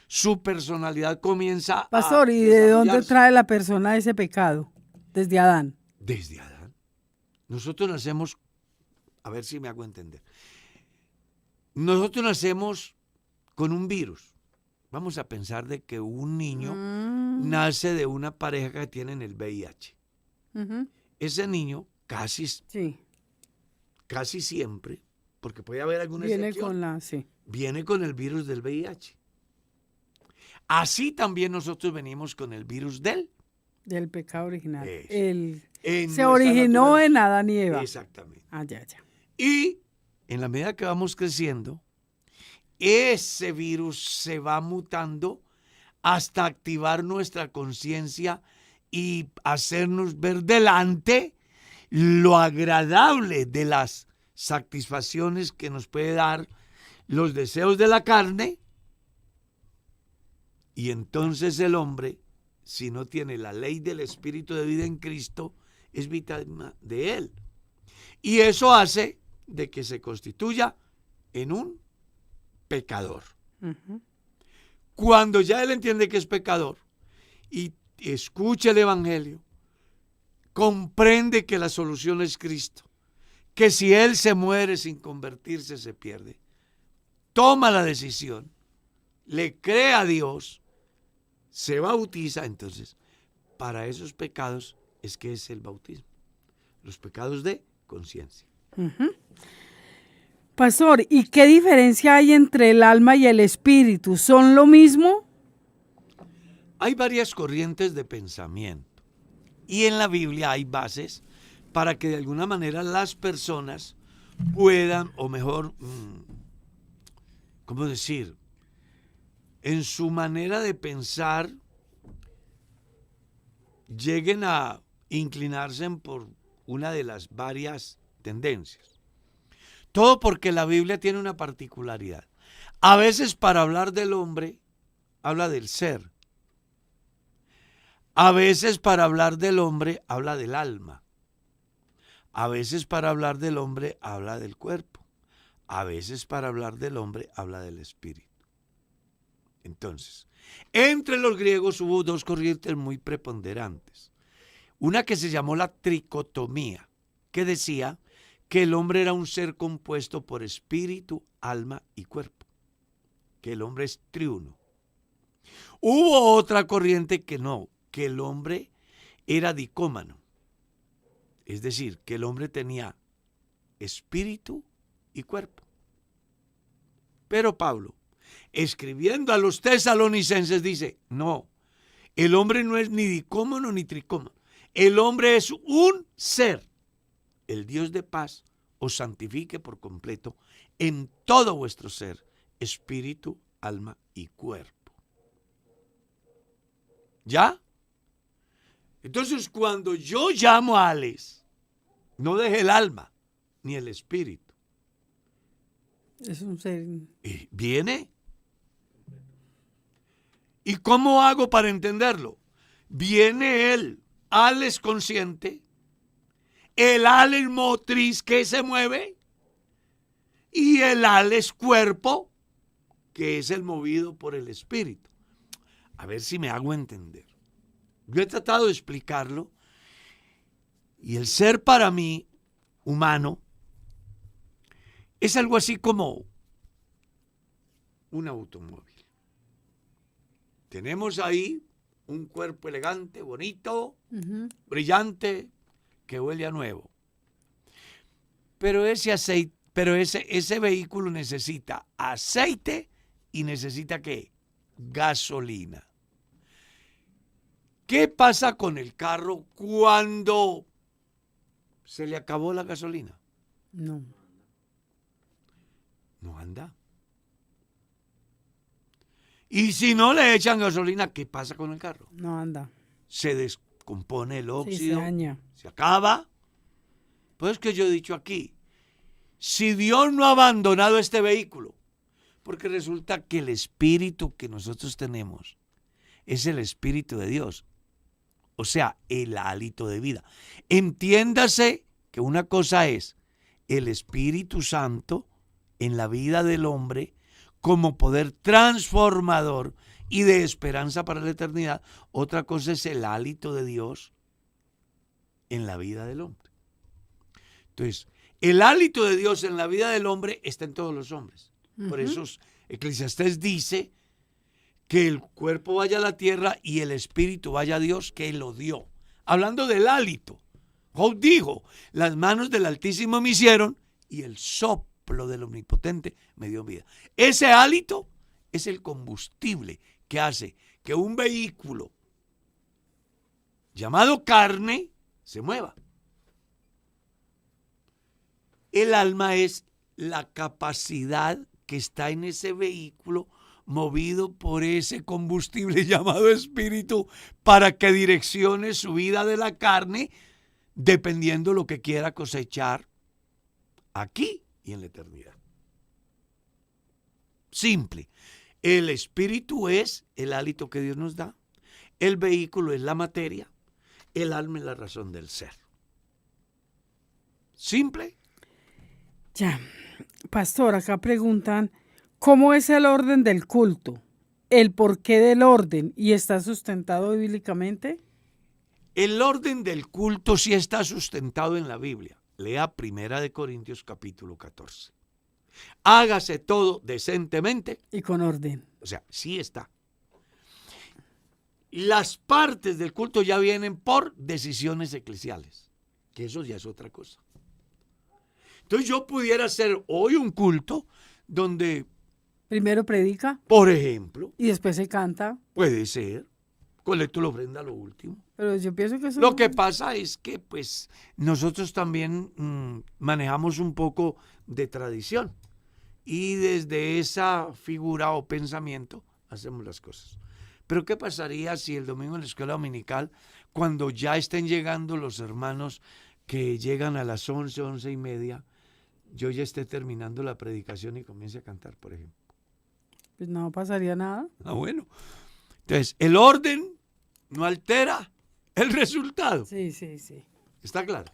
Su personalidad comienza Pastor, a ¿y de dónde desarrollarse. trae la persona ese pecado? Desde Adán. Desde Adán. Nosotros nacemos, a ver si me hago entender. Nosotros nacemos con un virus. Vamos a pensar de que un niño nace de una pareja que tienen el VIH. Uh-huh. Ese niño casi siempre, porque puede haber alguna excepción, viene con el virus del VIH. Así también nosotros venimos con el virus del pecado original. Se originó en Adán y Eva. Exactamente. Ya. Y en la medida que vamos creciendo, ese virus se va mutando hasta activar nuestra conciencia y hacernos ver delante lo agradable de las satisfacciones que nos puede dar los deseos de la carne. Y entonces el hombre, si no tiene la ley del Espíritu de vida en Cristo, es víctima de él. Y eso hace de que se constituya en un pecador. Uh-huh. Cuando ya él entiende que es pecador y escucha el Evangelio, comprende que la solución es Cristo, que si él se muere sin convertirse se pierde, toma la decisión, le cree a Dios, se bautiza. Entonces, para esos pecados es que es el bautismo, los pecados de conciencia. Uh-huh. Pastor, ¿y qué diferencia hay entre el alma y el espíritu? ¿Son lo mismo? Hay varias corrientes de pensamiento y en la Biblia hay bases para que de alguna manera las personas puedan, o mejor, ¿cómo decir? En su manera de pensar lleguen a inclinarse por una de las varias tendencias. Todo porque la Biblia tiene una particularidad. A veces para hablar del hombre, habla del ser. A veces para hablar del hombre, habla del alma. A veces para hablar del hombre, habla del cuerpo. A veces para hablar del hombre, habla del espíritu. Entonces, entre los griegos hubo dos corrientes muy preponderantes. Una que se llamó la tricotomía, que decía que el hombre era un ser compuesto por espíritu, alma y cuerpo, que el hombre es triuno. Hubo otra corriente que no, que el hombre era dicómano, es decir, que el hombre tenía espíritu y cuerpo. Pero Pablo, escribiendo a los tesalonicenses, dice, no, el hombre no es ni dicómano ni tricómano, el hombre es un ser. El Dios de paz os santifique por completo en todo vuestro ser, espíritu, alma y cuerpo. ¿Ya? Entonces, cuando yo llamo a Alex, no deje el alma ni el espíritu. Es un ser. Y viene. ¿Y cómo hago para entenderlo? Viene él, al es consciente, el al es motriz que se mueve y el al es cuerpo, que es el movido por el espíritu. A ver si me hago entender. Yo he tratado de explicarlo y el ser para mí, humano, es algo así como un automóvil. Tenemos ahí un cuerpo elegante, bonito, brillante, que huele a nuevo. Pero ese vehículo necesita aceite y necesita ¿qué? Gasolina. ¿Qué pasa con el carro cuando se le acabó la gasolina? No. No anda. Y si no le echan gasolina, ¿qué pasa con el carro? No anda. Se descompone el Sí, óxido, se daña. se acaba. Pues que yo he dicho aquí, si Dios no ha abandonado este vehículo, porque resulta que el espíritu que nosotros tenemos es el espíritu de Dios, o sea, el hálito de vida. Entiéndase que una cosa es el Espíritu Santo en la vida del hombre como poder transformador y de esperanza para la eternidad. Otra cosa es el hálito de Dios en la vida del hombre. Entonces, el hálito de Dios en la vida del hombre está en todos los hombres. Por eso Eclesiastés dice que el cuerpo vaya a la tierra y el espíritu vaya a Dios que lo dio. Hablando del hálito, Job dijo, las manos del Altísimo me hicieron y el soplo del Omnipotente me dio vida. Ese hálito es el combustible que hace que un vehículo llamado carne se mueva. El alma es la capacidad que está en ese vehículo movido por ese combustible llamado espíritu para que direccione su vida de la carne dependiendo lo que quiera cosechar aquí y en la eternidad. Simple. El espíritu es el hálito que Dios nos da, el vehículo es la materia, el alma es la razón del ser. Simple. Ya. Pastor, acá preguntan, ¿cómo es el orden del culto? ¿El porqué del orden? ¿Y está sustentado bíblicamente? El orden del culto sí está sustentado en la Biblia. Lea 1 Corintios capítulo 14. Hágase todo decentemente. Y con orden. O sea, sí está. Las partes del culto ya vienen por decisiones eclesiales, que eso ya es otra cosa. Entonces yo pudiera hacer hoy un culto donde... Primero predica. Por ejemplo. Y después se canta. Puede ser. Colecto la ofrenda lo último. Pero yo pienso que eso... Lo que pasa es que pues nosotros también manejamos un poco de tradición. Y desde esa figura o pensamiento hacemos las cosas. Pero ¿qué pasaría si el domingo en la escuela dominical, cuando ya estén llegando los hermanos que llegan a las 11, 11:30, yo ya esté terminando la predicación y comience a cantar, por ejemplo? Pues no pasaría nada. Ah, bueno. Entonces, el orden no altera el resultado. Sí, sí, sí. ¿Está claro?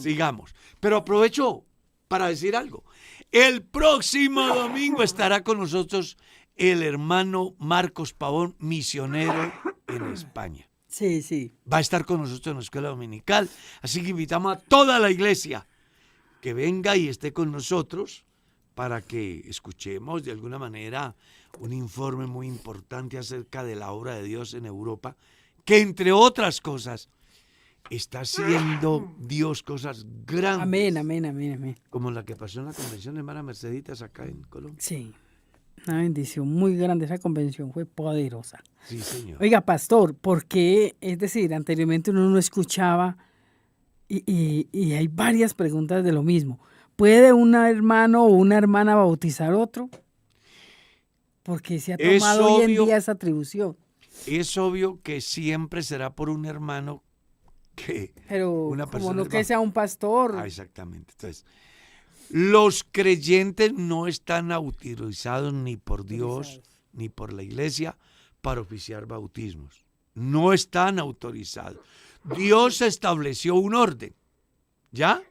Sigamos. Pero aprovecho para decir algo. El próximo domingo estará con nosotros el hermano Marcos Pavón, misionero en España. Sí, sí. Va a estar con nosotros en la escuela dominical. Así que invitamos a toda la iglesia que venga y esté con nosotros para que escuchemos de alguna manera un informe muy importante acerca de la obra de Dios en Europa, que entre otras cosas está haciendo Dios cosas grandes. Amén, amén, amén, amén. Como la que pasó en la convención de hermana Merceditas acá en Colombia. Sí, una bendición muy grande. Esa convención fue poderosa. Sí, señor. Oiga, pastor, ¿por qué? Es decir, anteriormente uno no escuchaba y hay varias preguntas de lo mismo. ¿Puede un hermano o una hermana bautizar otro? Porque se ha tomado hoy en día esa atribución. Es obvio que siempre será por un hermano que pero una como persona no que sea un pastor. exactamente. Entonces, Los creyentes no están autorizados ni por Dios ni por la iglesia para oficiar bautismos. No están autorizados. Dios estableció un orden, ¿ya?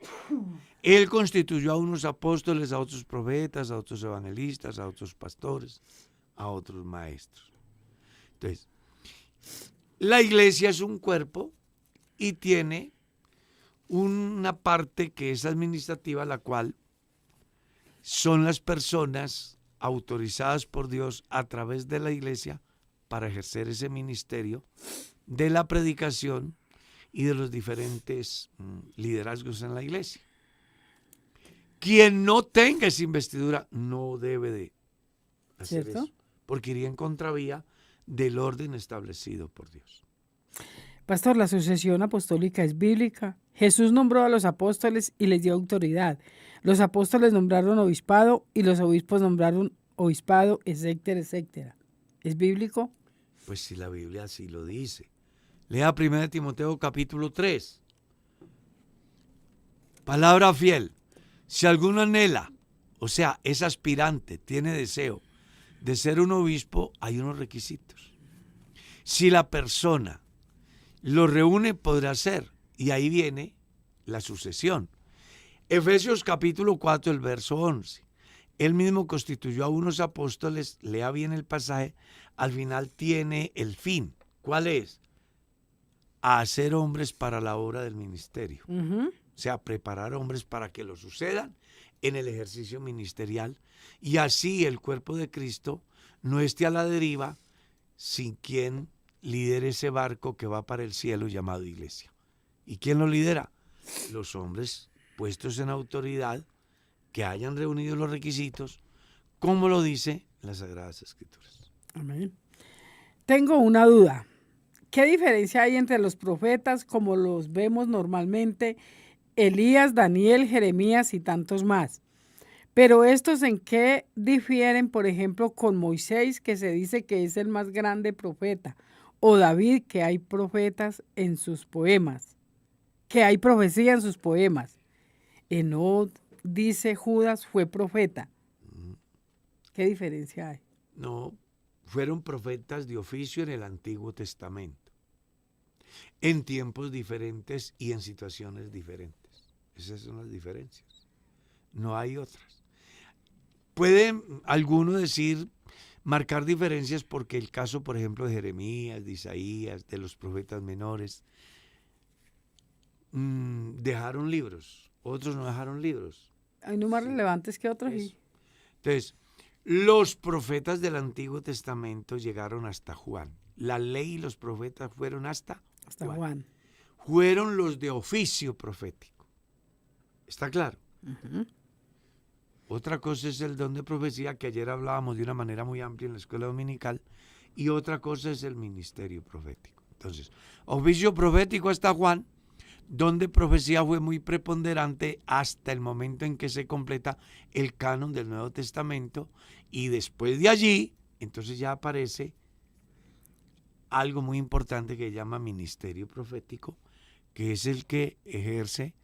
Él constituyó a unos apóstoles, a otros profetas, a otros evangelistas, a otros pastores, a otros maestros. Entonces, la iglesia es un cuerpo y tiene una parte que es administrativa, la cual son las personas autorizadas por Dios a través de la iglesia para ejercer ese ministerio de la predicación y de los diferentes liderazgos en la iglesia. Quien no tenga esa investidura no debe de hacer ¿Cierto? eso, porque iría en contravía del orden establecido por Dios. Pastor, la sucesión apostólica es bíblica. Jesús nombró a los apóstoles y les dio autoridad. Los apóstoles nombraron obispado y los obispos nombraron obispado, etcétera, etcétera. ¿Es bíblico? Pues si la Biblia así lo dice. Lea 1 Timoteo capítulo 3. Palabra fiel. Si alguno anhela, o sea, es aspirante, tiene deseo de ser un obispo, hay unos requisitos. Si la persona lo reúne, podrá ser. Y ahí viene la sucesión. Efesios capítulo 4, el verso 11. Él mismo constituyó a unos apóstoles, lea bien el pasaje, al final tiene el fin. ¿Cuál es? A hacer hombres para la obra del ministerio. O sea, preparar hombres para que lo sucedan en el ejercicio ministerial y así el cuerpo de Cristo no esté a la deriva sin quien lidere ese barco que va para el cielo llamado iglesia. ¿Y quién lo lidera? Los hombres puestos en autoridad que hayan reunido los requisitos, como lo dice las Sagradas Escrituras. Amén. Tengo una duda. ¿Qué diferencia hay entre los profetas como los vemos normalmente, Elías, Daniel, Jeremías y tantos más? Pero estos, ¿en qué difieren, por ejemplo, con Moisés, que se dice que es el más grande profeta, o David, que hay profetas en sus poemas, que hay profecía en sus poemas? Enoc, dice Judas, fue profeta. ¿Qué diferencia hay? No, fueron profetas de oficio en el Antiguo Testamento, en tiempos diferentes y en situaciones diferentes. Esas son las diferencias. No hay otras. Puede alguno decir, marcar diferencias porque el caso, por ejemplo, de Jeremías, de Isaías, de los profetas menores, dejaron libros, otros no dejaron libros. Hay unos más relevantes que otros. Eso. Entonces, los profetas del Antiguo Testamento llegaron hasta Juan. La ley y los profetas fueron hasta Juan. Fueron los de oficio profético. ¿Está claro? Otra cosa es el don de profecía, que ayer hablábamos de una manera muy amplia en la escuela dominical, y otra cosa es el ministerio profético. Entonces, oficio profético hasta Juan, don de profecía fue muy preponderante hasta el momento en que se completa el canon del Nuevo Testamento, y después de allí, entonces ya aparece algo muy importante que se llama ministerio profético, que es el que ejerce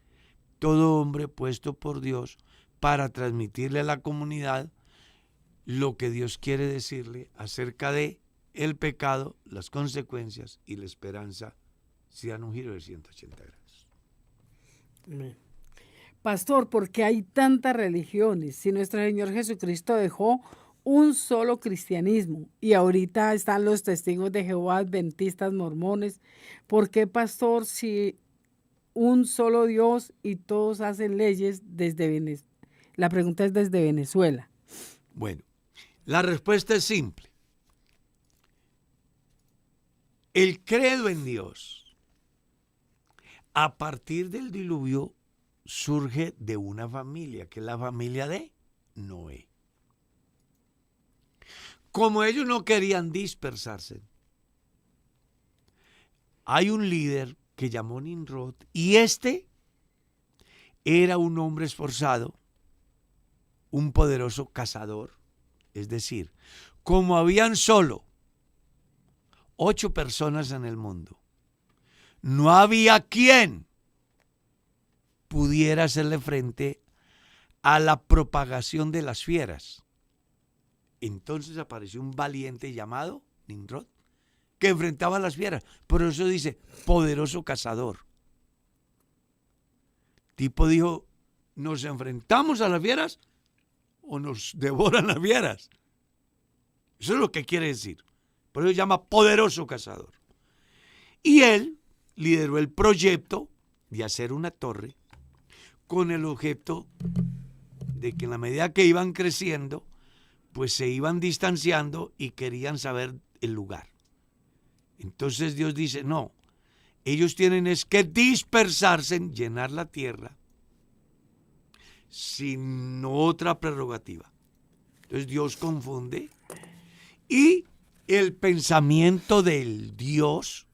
todo hombre puesto por Dios para transmitirle a la comunidad lo que Dios quiere decirle acerca de el pecado, las consecuencias y la esperanza, si dan un giro de 180 grados. Pastor, ¿por qué hay tantas religiones? Si nuestro Señor Jesucristo dejó un solo cristianismo y ahorita están los testigos de Jehová, adventistas, mormones, ¿por qué, pastor, si un solo Dios y todos hacen leyes desde Venezuela? La pregunta es desde Venezuela. Bueno, la respuesta es simple. El credo en Dios, a partir del diluvio, surge de una familia, que es la familia de Noé. Como ellos no querían dispersarse, hay un líder que llamó Nimrod, y este era un hombre esforzado, un poderoso cazador. Es decir, como habían solo 8 personas en el mundo, no había quien pudiera hacerle frente a la propagación de las fieras. Entonces apareció un valiente llamado Nimrod, que enfrentaba a las fieras. Por eso dice, poderoso cazador. Tipo dijo, ¿nos enfrentamos a las fieras o nos devoran las fieras? Eso es lo que quiere decir. Por eso se llama poderoso cazador. Y él lideró el proyecto de hacer una torre con el objeto de que en la medida que iban creciendo, pues se iban distanciando y querían saber el lugar. Entonces Dios dice, no, ellos tienen es que dispersarse, llenar la tierra, sin otra prerrogativa. Entonces Dios confunde y el pensamiento del Dios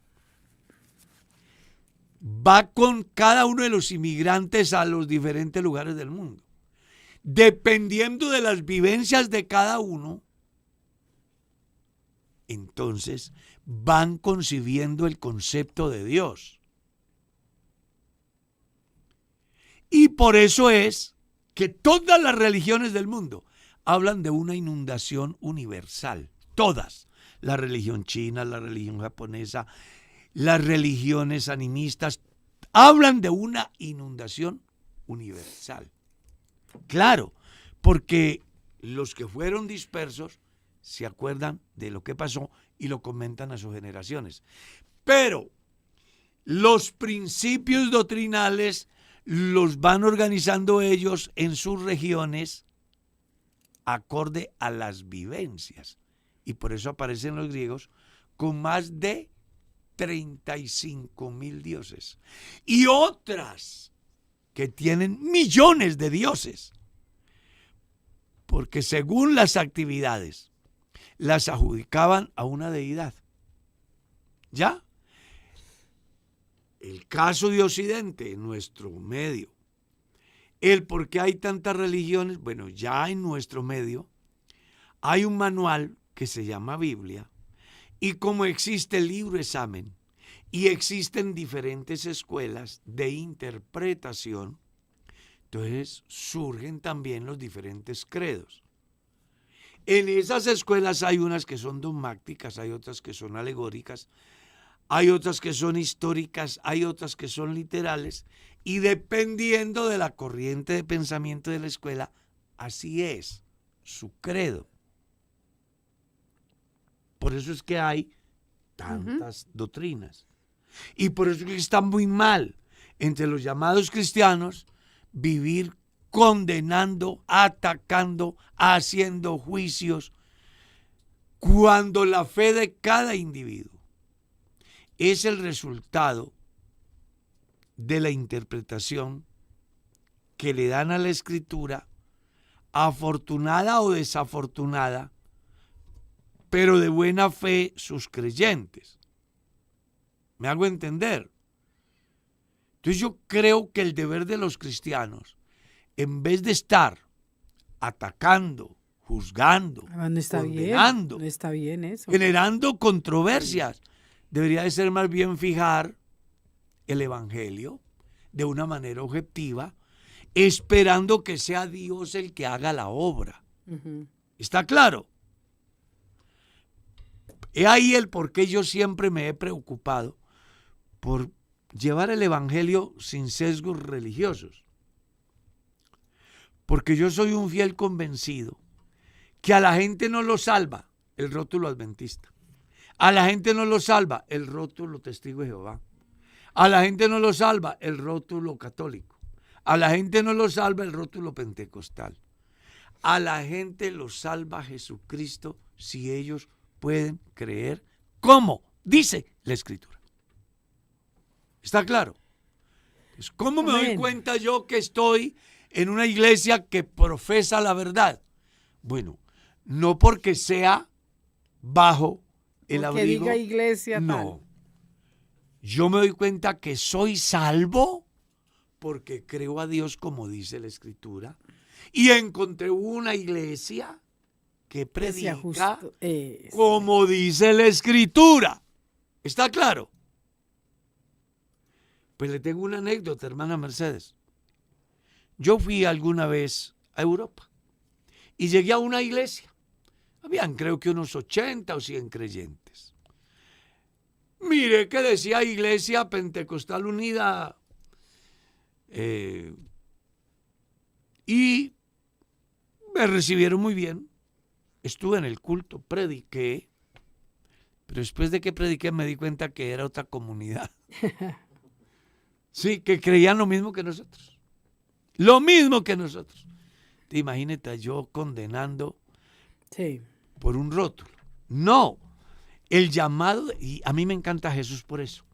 va con cada uno de los inmigrantes a los diferentes lugares del mundo. Dependiendo de las vivencias de cada uno, entonces van concibiendo el concepto de Dios. Y por eso es que todas las religiones del mundo hablan de una inundación universal. Todas. La religión china, la religión japonesa, las religiones animistas, hablan de una inundación universal. Claro, porque los que fueron dispersos se acuerdan de lo que pasó y lo comentan a sus generaciones. Pero los principios doctrinales los van organizando ellos en sus regiones acorde a las vivencias. Y por eso aparecen los griegos con más de 35,000 dioses. Y otras que tienen millones de dioses. Porque según las actividades, las adjudicaban a una deidad. ¿Ya? El caso de Occidente, en nuestro medio. El por qué hay tantas religiones, bueno, ya en nuestro medio hay un manual que se llama Biblia, y como existe el libro examen y existen diferentes escuelas de interpretación, entonces surgen también los diferentes credos. En esas escuelas hay unas que son dogmáticas, hay otras que son alegóricas, hay otras que son históricas, hay otras que son literales, y dependiendo de la corriente de pensamiento de la escuela, así es su credo. Por eso es que hay tantas doctrinas. Y por eso es que está muy mal entre los llamados cristianos vivir condenando, atacando, haciendo juicios, cuando la fe de cada individuo es el resultado de la interpretación que le dan a la Escritura, afortunada o desafortunada, pero de buena fe sus creyentes. ¿Me hago entender? Entonces yo creo que el deber de los cristianos, en vez de estar atacando, juzgando, no está condenando, bien, no está bien eso, generando controversias, debería de ser más bien fijar el evangelio de una manera objetiva, esperando que sea Dios el que haga la obra. ¿Está claro? He ahí el por qué yo siempre me he preocupado por llevar el evangelio sin sesgos religiosos. Porque yo soy un fiel convencido que a la gente no lo salva el rótulo adventista. A la gente no lo salva el rótulo testigo de Jehová. A la gente no lo salva el rótulo católico. A la gente no lo salva el rótulo pentecostal. A la gente lo salva Jesucristo si ellos pueden creer como dice la Escritura. ¿Está claro? Pues, ¿cómo me doy cuenta yo que estoy en una iglesia que profesa la verdad? Bueno, no porque sea bajo el abrigo. Diga iglesia no. Yo me doy cuenta que soy salvo porque creo a Dios como dice la Escritura. Y encontré una iglesia que predica como dice la Escritura. ¿Está claro? Pues le tengo una anécdota, hermana Mercedes. Yo fui alguna vez a Europa y llegué a una iglesia. Habían creo que unos 80 o 100 creyentes. Mire que decía Iglesia Pentecostal Unida. Y me recibieron muy bien. Estuve en el culto, prediqué. Pero después de que prediqué me di cuenta que era otra comunidad. Sí, que creían lo mismo que nosotros. Lo mismo que nosotros. Imagínate yo condenando por un rótulo. No, el llamado, y a mí me encanta Jesús por eso.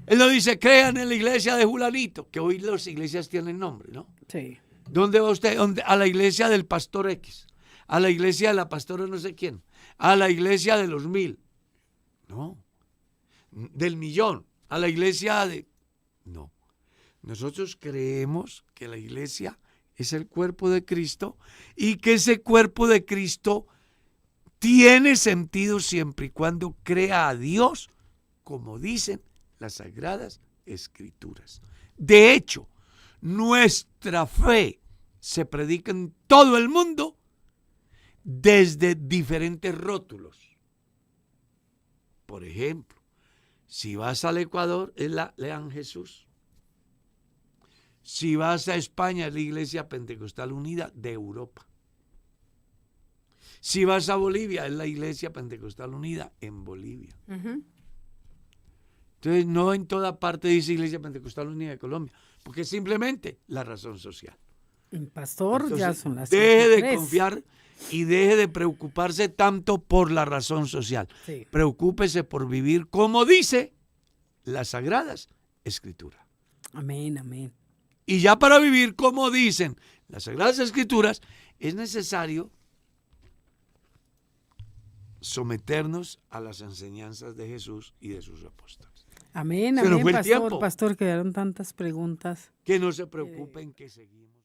Él no dice, crean en la iglesia de Julanito, que hoy las iglesias tienen nombre, ¿no? Sí. ¿Dónde va usted? A la iglesia del pastor X, a la iglesia de la pastora no sé quién, a la iglesia de los 1000, no, del 1,000,000, a la iglesia de... No, nosotros creemos que la iglesia es el cuerpo de Cristo y que ese cuerpo de Cristo tiene sentido siempre y cuando crea a Dios, como dicen las Sagradas Escrituras. De hecho, nuestra fe se predica en todo el mundo desde diferentes rótulos. Por ejemplo, si vas al Ecuador, lean Jesús. Si vas a España, es la Iglesia Pentecostal Unida de Europa. Si vas a Bolivia, es la Iglesia Pentecostal Unida en Bolivia. Uh-huh. Entonces, no en toda parte dice Iglesia Pentecostal Unida de Colombia, porque es simplemente la razón social. Pastor, entonces, ya son las deje de confiar y deje de preocuparse tanto por la razón social. Sí. Preocúpese por vivir como dice las Sagradas Escrituras. Amén, amén. Y ya para vivir como dicen las Sagradas Escrituras, es necesario someternos a las enseñanzas de Jesús y de sus apóstoles. Amén, Se nos amén, fue el tiempo. pastor, quedaron tantas preguntas. Que no se preocupen que seguimos.